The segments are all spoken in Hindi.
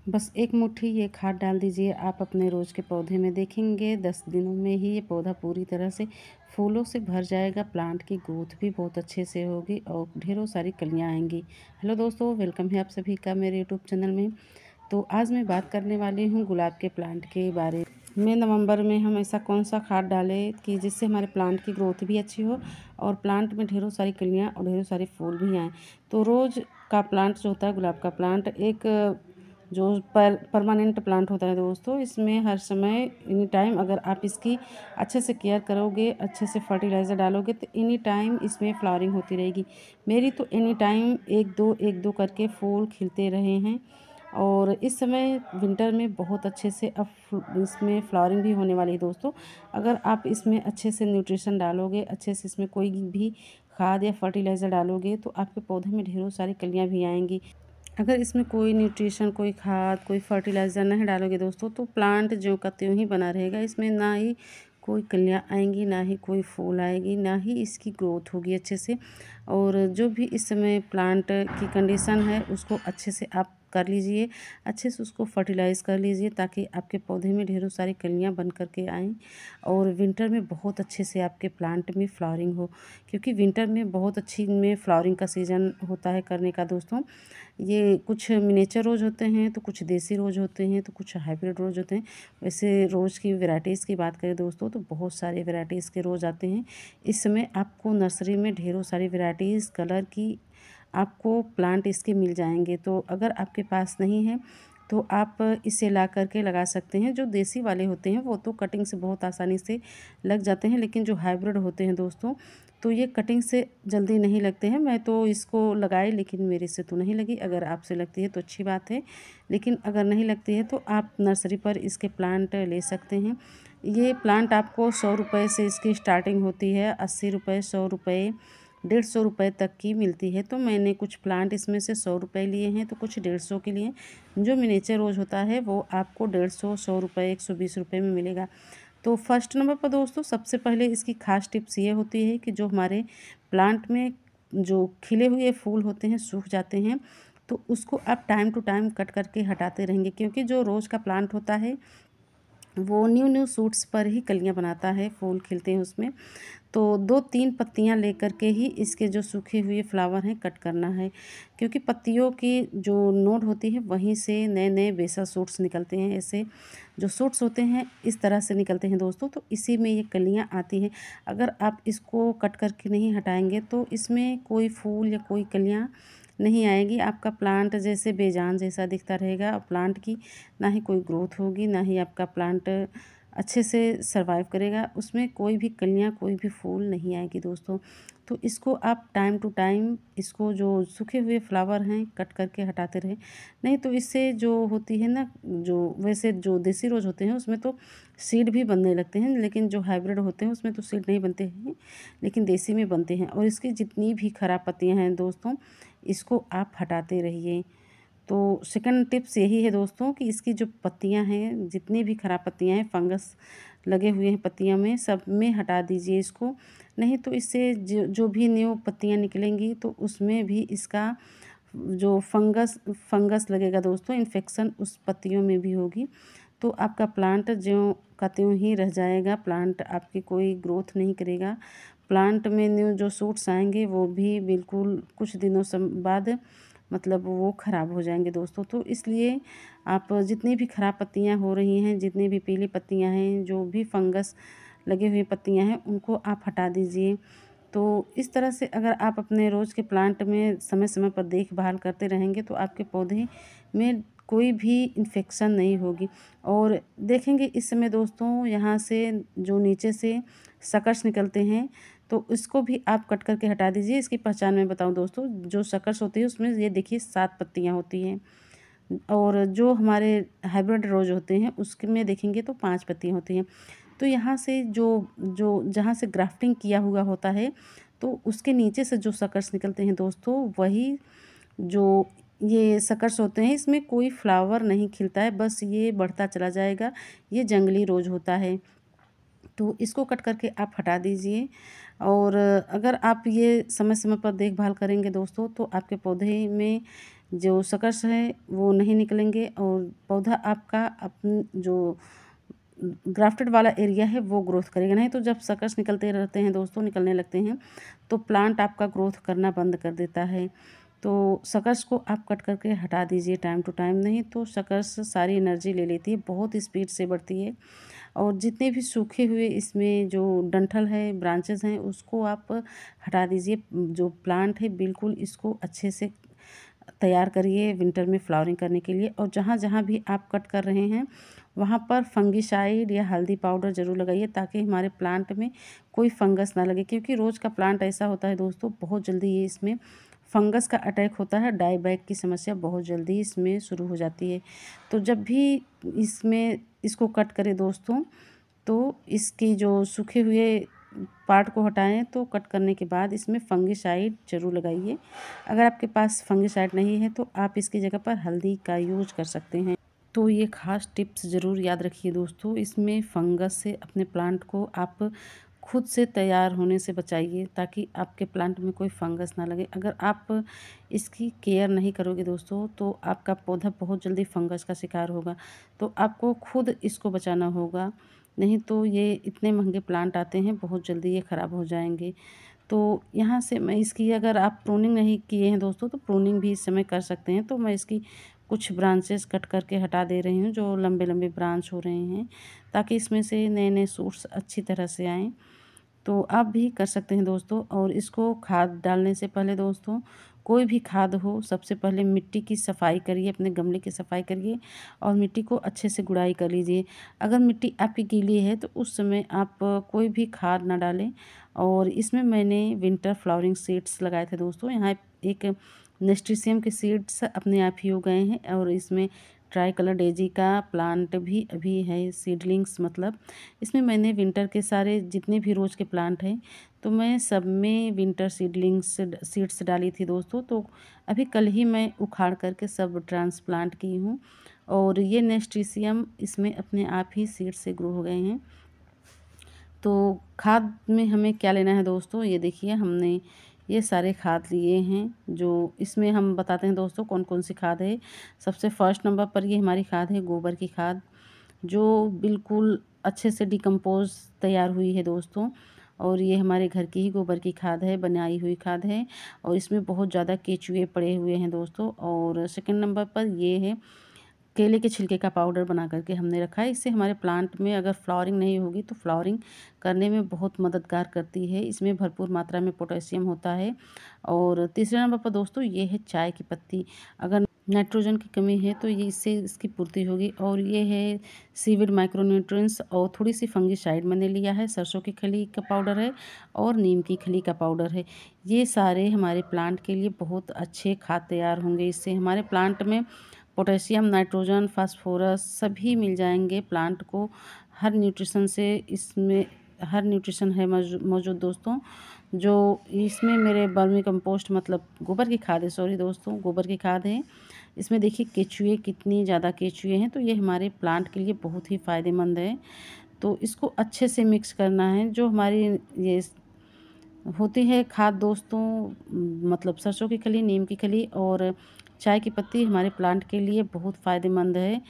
बस एक मुट्ठी ये खाद डाल दीजिए आप अपने रोज़ के पौधे में, देखेंगे 10 दिनों में ही ये पौधा पूरी तरह से फूलों से भर जाएगा। प्लांट की ग्रोथ भी बहुत अच्छे से होगी और ढेरों सारी कलियाँ आएंगी। हेलो दोस्तों, वेलकम है आप सभी का मेरे यूट्यूब चैनल में। तो आज मैं बात करने वाली हूँ गुलाब के प्लांट के बारे में। नवंबर में हम ऐसा कौन सा खाद डालें कि जिससे हमारे प्लांट की ग्रोथ भी अच्छी हो और प्लांट में ढेरों सारी कलियाँ और ढेरों सारे फूल भी आएँ। तो रोज़ का प्लांट जो होता है गुलाब का प्लांट एक जो परमानेंट प्लांट होता है दोस्तों, इसमें हर समय एनी टाइम अगर आप इसकी अच्छे से केयर करोगे, अच्छे से फर्टिलाइज़र डालोगे तो एनी टाइम इसमें फ्लावरिंग होती रहेगी। मेरी तो एनी टाइम एक दो करके फूल खिलते रहे हैं और इस समय विंटर में बहुत अच्छे से अब इसमें फ्लावरिंग भी होने वाली है दोस्तों। अगर आप इसमें अच्छे से न्यूट्रिशन डालोगे, अच्छे से इसमें कोई भी खाद या फर्टिलाइज़र डालोगे तो आपके पौधे में ढेरों सारी कलियाँ भी आएंगी। अगर इसमें कोई न्यूट्रिशन, कोई खाद, कोई फर्टिलाइज़र नहीं डालोगे दोस्तों तो प्लांट ज्यों का त्यों ही बना रहेगा। इसमें ना ही कोई कलियाँ आएंगी, ना ही कोई फूल आएगी, ना ही इसकी ग्रोथ होगी अच्छे से। और जो भी इस समय प्लांट की कंडीशन है उसको अच्छे से आप कर लीजिए, अच्छे से उसको फर्टिलाइज़ कर लीजिए ताकि आपके पौधे में ढेरों सारी कलियाँ बन कर के आएँ और विंटर में बहुत अच्छे से आपके प्लांट में फ्लावरिंग हो। क्योंकि विंटर में बहुत अच्छी में फ्लावरिंग का सीज़न होता है करने का दोस्तों। ये कुछ मिनिएचर रोज़ होते हैं, तो कुछ देसी रोज़ होते हैं, तो कुछ हाइब्रिड रोज़ होते हैं। वैसे रोज़ की वैराइटीज़ की बात करें दोस्तों तो बहुत सारे वैराइटीज़ के रोज़ आते हैं। इस समय आपको नर्सरी में ढेरों सारी वैराइटीज़ कलर की आपको प्लांट इसके मिल जाएंगे। तो अगर आपके पास नहीं है तो आप इसे ला करके लगा सकते हैं। जो देसी वाले होते हैं वो तो कटिंग से बहुत आसानी से लग जाते हैं, लेकिन जो हाइब्रिड होते हैं दोस्तों तो ये कटिंग से जल्दी नहीं लगते हैं। मैं तो इसको लगाई लेकिन मेरे से तो नहीं लगी। अगर आपसे लगती है तो अच्छी बात है, लेकिन अगर नहीं लगती है तो आप नर्सरी पर इसके प्लांट ले सकते हैं। ये प्लांट आपको 100 रुपये से इसकी स्टार्टिंग होती है, 80 रुपये, 100 रुपये, 150 रुपये तक की मिलती है। तो मैंने कुछ प्लांट इसमें से 100 रुपये लिए हैं तो कुछ 150 के लिए। जो मिनिएचर रोज़ होता है वो आपको 150, 100 रुपये, 120 रुपये में मिलेगा। तो फर्स्ट नंबर पर दोस्तों सबसे पहले इसकी खास टिप्स ये होती है कि जो हमारे प्लांट में जो खिले हुए फूल होते हैं सूख जाते हैं तो उसको आप टाइम टू टाइम कट करके हटाते रहेंगे। क्योंकि जो रोज़ का प्लांट होता है वो न्यू न्यू शूट्स पर ही कलियां बनाता है, फूल खिलते हैं उसमें। तो 2-3 पत्तियां लेकर के ही इसके जो सूखे हुए फ्लावर हैं कट करना है। क्योंकि पत्तियों की जो नोड होती है वहीं से नए नए बेसल शूट्स निकलते हैं। ऐसे जो शूट्स होते हैं इस तरह से निकलते हैं दोस्तों, तो इसी में ये कलियां आती हैं। अगर आप इसको कट करके नहीं हटाएंगे तो इसमें कोई फूल या कोई कलियां नहीं आएगी। आपका प्लांट जैसे बेजान जैसा दिखता रहेगा और प्लांट की ना ही कोई ग्रोथ होगी, ना ही आपका प्लांट अच्छे से सरवाइव करेगा। उसमें कोई भी कलियाँ, कोई भी फूल नहीं आएगी दोस्तों। तो इसको आप टाइम टू टाइम इसको जो सूखे हुए फ्लावर हैं कट करके हटाते रहें। नहीं तो इससे जो होती है ना, जो वैसे जो देसी रोज़ होते हैं उसमें तो सीड भी बनने लगते हैं, लेकिन जो हाइब्रिड होते हैं उसमें तो सीड नहीं बनते हैं, लेकिन देसी में बनते हैं। और इसकी जितनी भी खराब पत्तियाँ हैं दोस्तों इसको आप हटाते रहिए। तो सेकंड टिप्स यही है दोस्तों कि इसकी जो पत्तियां हैं, जितनी भी खराब पत्तियां हैं, फंगस लगे हुए हैं पत्तियों में, सब में हटा दीजिए इसको। नहीं तो इससे जो भी न्यू पत्तियां निकलेंगी तो उसमें भी इसका जो फंगस फंगस लगेगा दोस्तों, इन्फेक्शन उस पत्तियों में भी होगी। तो आपका प्लांट ज्यों का त्यों ही रह जाएगा, प्लांट आपकी कोई ग्रोथ नहीं करेगा। प्लांट में न्यू जो शूट्स आएंगे वो भी बिल्कुल कुछ दिनों बाद मतलब वो ख़राब हो जाएंगे दोस्तों। तो इसलिए आप जितनी भी ख़राब पत्तियां हो रही हैं, जितनी भी पीली पत्तियां हैं, जो भी फंगस लगे हुई पत्तियां हैं उनको आप हटा दीजिए। तो इस तरह से अगर आप अपने रोज़ के प्लांट में समय समय पर देखभाल करते रहेंगे तो आपके पौधे में कोई भी इन्फेक्शन नहीं होगी। और देखेंगे इस समय दोस्तों यहाँ से जो नीचे से सकर्स निकलते हैं तो इसको भी आप कट करके हटा दीजिए। इसकी पहचान मैं बताऊं दोस्तों, जो सकर्स होती है उसमें ये देखिए 7 पत्तियां होती हैं और जो हमारे हाइब्रिड रोज होते हैं उसमें देखेंगे तो 5 पत्तियां होती हैं। तो यहाँ से जो जो जहाँ से ग्राफ्टिंग किया हुआ होता है तो उसके नीचे से जो सकर्स निकलते हैं दोस्तों, वही जो ये सकर्स होते हैं इसमें कोई फ्लावर नहीं खिलता है, बस ये बढ़ता चला जाएगा। ये जंगली रोज होता है। तो इसको कट करके आप हटा दीजिए। और अगर आप ये समय समय पर देखभाल करेंगे दोस्तों तो आपके पौधे में जो सकर्स है वो नहीं निकलेंगे और पौधा आपका अपन जो ग्राफ्टेड वाला एरिया है वो ग्रोथ करेगा। नहीं तो जब सकर्स निकलते रहते हैं दोस्तों, निकलने लगते हैं, तो प्लांट आपका ग्रोथ करना बंद कर देता है। तो सकर्स को आप कट करके हटा दीजिए टाइम टू टाइम, नहीं तो सकर्स सारी एनर्जी ले लेती है, बहुत स्पीड से बढ़ती है। और जितने भी सूखे हुए इसमें जो डंठल है, ब्रांचेस हैं, उसको आप हटा दीजिए। जो प्लांट है बिल्कुल इसको अच्छे से तैयार करिए विंटर में फ्लावरिंग करने के लिए। और जहाँ जहाँ भी आप कट कर रहे हैं वहाँ पर फंगिसाइड या हल्दी पाउडर ज़रूर लगाइए, ताकि हमारे प्लांट में कोई फंगस ना लगे। क्योंकि रोज़ का प्लांट ऐसा होता है दोस्तों, बहुत जल्दी ये इसमें फंगस का अटैक होता है। डाई बैक की समस्या बहुत जल्दी इसमें शुरू हो जाती है। तो जब भी इसमें इसको कट करें दोस्तों, तो इसकी जो सूखे हुए पार्ट को हटाएं, तो कट करने के बाद इसमें फंगिसाइड ज़रूर लगाइए। अगर आपके पास फंगिसाइड नहीं है तो आप इसकी जगह पर हल्दी का यूज कर सकते हैं। तो ये खास टिप्स ज़रूर याद रखिए दोस्तों। इसमें फंगस से अपने प्लांट को आप खुद से तैयार होने से बचाइए, ताकि आपके प्लांट में कोई फंगस ना लगे। अगर आप इसकी केयर नहीं करोगे दोस्तों, तो आपका पौधा बहुत जल्दी फंगस का शिकार होगा। तो आपको खुद इसको बचाना होगा, नहीं तो ये इतने महंगे प्लांट आते हैं, बहुत जल्दी ये ख़राब हो जाएंगे। तो यहाँ से मैं इसकी, अगर आप प्रूनिंग नहीं किए हैं दोस्तों, तो प्रूनिंग भी इस समय कर सकते हैं। तो मैं इसकी कुछ ब्रांचेस कट करके हटा दे रही हूँ, जो लंबे लंबे ब्रांच हो रहे हैं, ताकि इसमें से नए नए शूट्स अच्छी तरह से आएँ। तो आप भी कर सकते हैं दोस्तों। और इसको खाद डालने से पहले दोस्तों, कोई भी खाद हो, सबसे पहले मिट्टी की सफाई करिए, अपने गमले की सफाई करिए और मिट्टी को अच्छे से गुड़ाई कर लीजिए। अगर मिट्टी आपकी गीली है तो उस समय आप कोई भी खाद ना डालें। और इसमें मैंने विंटर फ्लावरिंग सीड्स लगाए थे दोस्तों। यहाँ एक नेस्टिसियम के सीड्स अपने आप ही हो गए हैं, और इसमें ट्राई कलर डेजी का प्लांट भी अभी है, सीडलिंग्स मतलब। इसमें मैंने विंटर के सारे जितने भी रोज़ के प्लांट हैं, तो मैं सब में विंटर सीडलिंग्स सीड्स डाली थी दोस्तों। तो अभी कल ही मैं उखाड़ करके सब ट्रांसप्लांट की हूँ, और ये नेस्टिसियम इसमें अपने आप ही सीड से ग्रो हो गए हैं। तो खाद में हमें क्या लेना है दोस्तों, ये देखिए हमने ये सारे खाद लिए हैं। जो इसमें हम बताते हैं दोस्तों कौन कौन सी खाद है। सबसे फर्स्ट नंबर पर ये हमारी खाद है गोबर की खाद, जो बिल्कुल अच्छे से डिकम्पोज तैयार हुई है दोस्तों। और ये हमारे घर की ही गोबर की खाद है, बनाई हुई खाद है, और इसमें बहुत ज़्यादा केचुए पड़े हुए हैं दोस्तों। और सेकंड नंबर पर ये है केले के छिलके का पाउडर बना करके हमने रखा है। इससे हमारे प्लांट में अगर फ्लावरिंग नहीं होगी तो फ्लावरिंग करने में बहुत मददगार करती है। इसमें भरपूर मात्रा में पोटेशियम होता है। और तीसरे नंबर पर दोस्तों ये है चाय की पत्ती। अगर नाइट्रोजन की कमी है तो ये इससे इसकी पूर्ति होगी। और ये है सीविड माइक्रोन्यूट्रिएंट्स, और थोड़ी सी फंगिसाइड मैंने लिया है, सरसों की खली का पाउडर है और नीम की खली का पाउडर है। ये सारे हमारे प्लांट के लिए बहुत अच्छे खाद तैयार होंगे। इससे हमारे प्लांट में पोटेशियम, नाइट्रोजन, फास्फोरस सभी मिल जाएंगे प्लांट को। हर न्यूट्रिशन से इसमें हर न्यूट्रिशन है मौजूद दोस्तों। जो इसमें मेरे वर्मी कंपोस्ट मतलब गोबर की खाद है, सॉरी दोस्तों, गोबर की खाद है। इसमें देखिए केचुए कितनी ज़्यादा केचुए हैं, तो ये हमारे प्लांट के लिए बहुत ही फ़ायदेमंद है। तो इसको अच्छे से मिक्स करना है। जो हमारी ये होती है खाद दोस्तों, मतलब सरसों की खली, नीम की खली और चाय की पत्ती हमारे प्लांट के लिए बहुत फ़ायदेमंद है।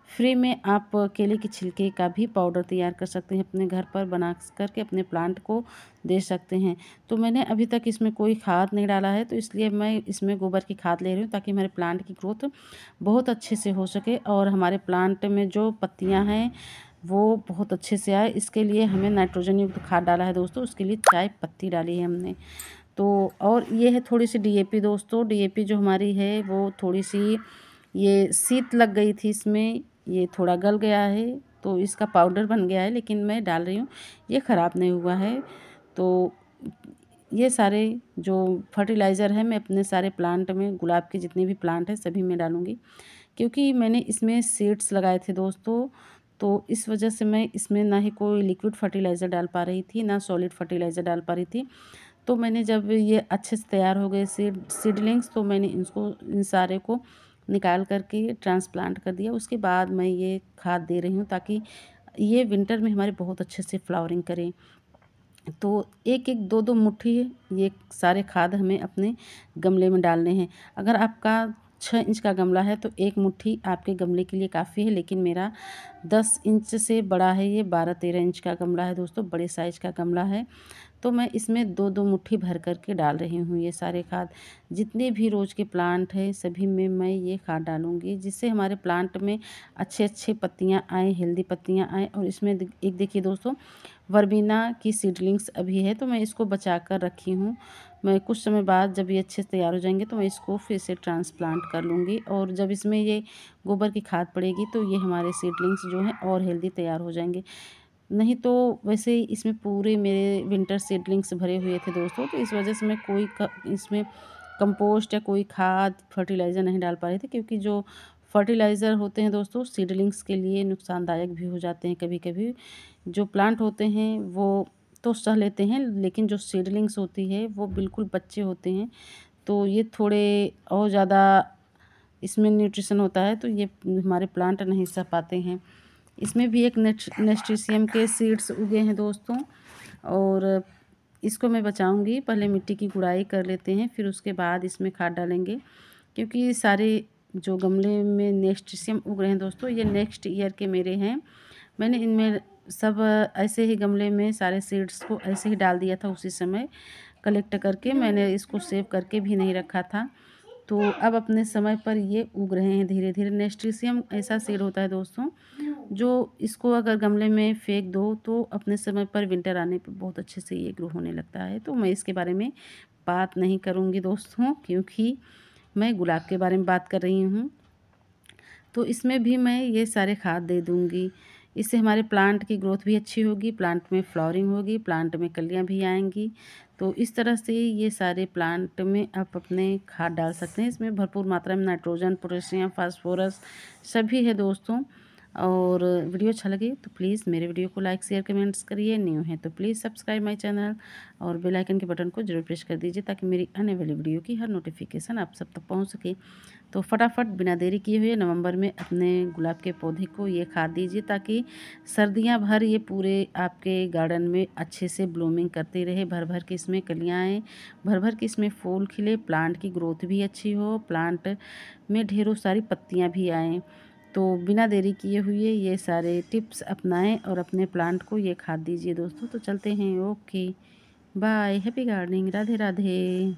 फ्री में आप केले के छिलके का भी पाउडर तैयार कर सकते हैं, अपने घर पर बना करके अपने प्लांट को दे सकते हैं। तो मैंने अभी तक इसमें कोई खाद नहीं डाला है, तो इसलिए मैं इसमें गोबर की खाद ले रही हूँ, ताकि हमारे प्लांट की ग्रोथ बहुत अच्छे से हो सके और हमारे प्लांट में जो पत्तियाँ हैं वो बहुत अच्छे से आए। इसके लिए हमें नाइट्रोजन युक्त खाद डाला है दोस्तों, उसके लिए चाय पत्ती डाली है हमने। तो और ये है थोड़ी सी डीएपी दोस्तों। डीएपी जो हमारी है वो थोड़ी सी ये शीत लग गई थी इसमें, ये थोड़ा गल गया है तो इसका पाउडर बन गया है, लेकिन मैं डाल रही हूँ, ये ख़राब नहीं हुआ है। तो ये सारे जो फर्टिलाइज़र है मैं अपने सारे प्लांट में, गुलाब के जितने भी प्लांट हैं सभी में डालूँगी, क्योंकि मैंने इसमें सीड्स लगाए थे दोस्तों। तो इस वजह से मैं इसमें ना ही कोई लिक्विड फर्टिलाइज़र डाल पा रही थी, ना सॉलिड फर्टिलाइज़र डाल पा रही थी। तो मैंने जब ये अच्छे से तैयार हो गए सीडलिंग्स, तो मैंने इनको इन सारे को निकाल करके ट्रांसप्लांट कर दिया। उसके बाद मैं ये खाद दे रही हूँ, ताकि ये विंटर में हमारे बहुत अच्छे से फ्लावरिंग करें। तो एक एक दो दो मुट्ठी ये सारे खाद हमें अपने गमले में डालने हैं। अगर आपका 6 इंच का गमला है तो 1 मुट्ठी आपके गमले के लिए काफ़ी है, लेकिन मेरा 10 इंच से बड़ा है, ये 12-13 इंच का गमला है दोस्तों, बड़े साइज़ का गमला है। तो मैं इसमें 2-2 मुट्ठी भर कर के डाल रही हूँ ये सारे खाद। जितने भी रोज़ के प्लांट हैं सभी में मैं ये खाद डालूँगी, जिससे हमारे प्लांट में अच्छे-अच्छे पत्तियाँ आएँ, हेल्दी पत्तियाँ आएँ। और इसमें एक देखिए दोस्तों, वर्बेना की सीडलिंग्स अभी है तो मैं इसको बचा कर रखी हूँ। मैं कुछ समय बाद जब ये अच्छे से तैयार हो जाएंगे तो मैं इसको फिर से ट्रांसप्लांट कर लूँगी, और जब इसमें ये गोबर की खाद पड़ेगी तो ये हमारे सीडलिंग्स जो हैं और हेल्दी तैयार हो जाएंगे। नहीं तो वैसे ही इसमें पूरे मेरे विंटर सीडलिंग्स भरे हुए थे दोस्तों, तो इस वजह से मैं इसमें कंपोस्ट या कोई खाद फर्टिलाइज़र नहीं डाल पा रही थी, क्योंकि जो फर्टिलाइज़र होते हैं दोस्तों सीडलिंग्स के लिए नुकसानदायक भी हो जाते हैं कभी-कभी। जो प्लांट होते हैं वो तो सह लेते हैं, लेकिन जो सीडलिंग्स होती है वो बिल्कुल बच्चे होते हैं, तो ये थोड़े और ज़्यादा इसमें न्यूट्रिशन होता है, तो ये हमारे प्लांट नहीं सह पाते हैं। इसमें भी एक नेस्टिसियम के सीड्स उगे हैं दोस्तों, और इसको मैं बचाऊंगी। पहले मिट्टी की गुड़ाई कर लेते हैं, फिर उसके बाद इसमें खाद डालेंगे, क्योंकि सारे जो गमले में नेस्टिसियम उग रहे हैं दोस्तों, ये नेक्स्ट ईयर के मेरे हैं। मैंने इनमें सब ऐसे ही गमले में सारे सीड्स को ऐसे ही डाल दिया था, उसी समय कलेक्ट करके। मैंने इसको सेव करके भी नहीं रखा था, तो अब अपने समय पर ये उग रहे हैं धीरे धीरे। नेस्टिसियम ऐसा सीड होता है दोस्तों, जो इसको अगर गमले में फेंक दो तो अपने समय पर विंटर आने पर बहुत अच्छे से ये ग्रो होने लगता है। तो मैं इसके बारे में बात नहीं करूँगी दोस्तों, क्योंकि मैं गुलाब के बारे में बात कर रही हूँ। तो इसमें भी मैं ये सारे खाद दे दूँगी। इससे हमारे प्लांट की ग्रोथ भी अच्छी होगी, प्लांट में फ्लावरिंग होगी, प्लांट में कलियाँ भी आएँगी। तो इस तरह से ये सारे प्लांट में आप अपने खाद डाल सकते हैं। इसमें भरपूर मात्रा में नाइट्रोजन, पोटेशियम, फास्फोरस सभी है दोस्तों। और वीडियो अच्छा लगे तो प्लीज़ मेरे वीडियो को लाइक, शेयर, कमेंट्स करिए। न्यू है तो प्लीज़ सब्सक्राइब माय चैनल, और बेल आइकन के बटन को ज़रूर प्रेस कर दीजिए, ताकि मेरी आने वाली वीडियो की हर नोटिफिकेशन आप सब तक पहुंच सके। तो फटाफट बिना देरी किए हुए नवंबर में अपने गुलाब के पौधे को ये खाद दीजिए, ताकि सर्दियां भर ये पूरे आपके गार्डन में अच्छे से ब्लूमिंग करते रहे, भर भर के इसमें कलियाँ आएँ, भर भर के इसमें फूल खिले, प्लांट की ग्रोथ भी अच्छी हो, प्लांट में ढेरों सारी पत्तियां भी आएँ। तो बिना देरी किए हुए ये सारे टिप्स अपनाएं और अपने प्लांट को ये खाद दीजिए दोस्तों। तो चलते हैं, okay bye, happy gardening, Radhe Radhe.